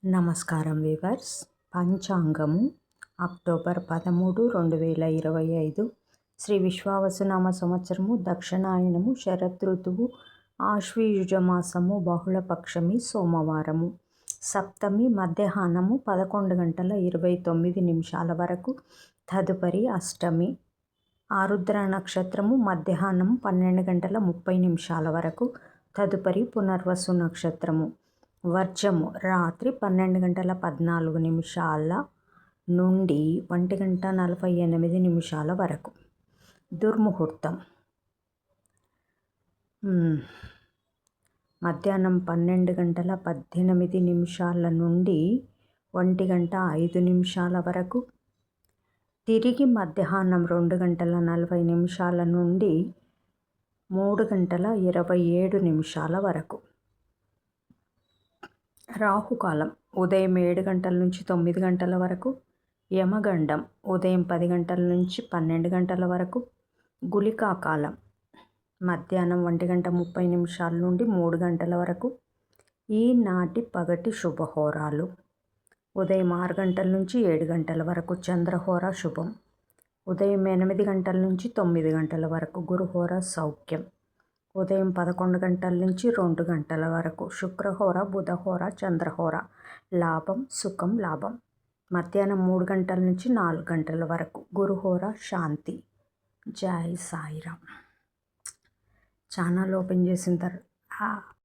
నమస్కారం weavers. పంచాంగము October 13, 2025 Shri విశ్వావసునామ సంవత్సరము దక్షిణాయనము శరదృతువు ఆశ్వయుజమాసము బహుళపక్షమి సోమవారము సప్తమి మధ్యాహ్నము 11:29 వరకు తదుపరి అష్టమి ఆరుద్ర నక్షత్రము మధ్యాహ్నం 12:30 వరకు తదుపరి పునర్వసు నక్షత్రము వర్జము రాత్రి 12:14 నుండి 1:48 వరకు. దుర్ముహూర్తం మధ్యాహ్నం 12:18 నుండి 1:05 వరకు. తిరిగి మధ్యాహ్నం 2:40 నుండి 3:27 వరకు. రాహుకాలం ఉదయం 7 గంటల నుంచి 9 గంటల వరకు. యమగండం ఉదయం 10 గంటల నుంచి 12 గంటల వరకు. గుళికా కాలం మధ్యాహ్నం 1:30 నుండి 3 గంటల వరకు. ఈనాటి పగటి శుభహోరాలు ఉదయం 6 గంటల నుంచి 7 గంటల వరకు చంద్రహోర శుభం. ఉదయం 8 గంటల నుంచి 9 గంటల వరకు గురుహోర సౌఖ్యం. ఉదయం 11 గంటల నుంచి 2 గంటల వరకు శుక్రహోర బుధహోర చంద్రహోర లాభం సుఖం లాభం. మధ్యాహ్నం 3 గంటల నుంచి 4 గంటల వరకు గురుహోర శాంతి. జై సాయిరామ్. ఛానల్ ఓపెన్ చేసిన తర్వాత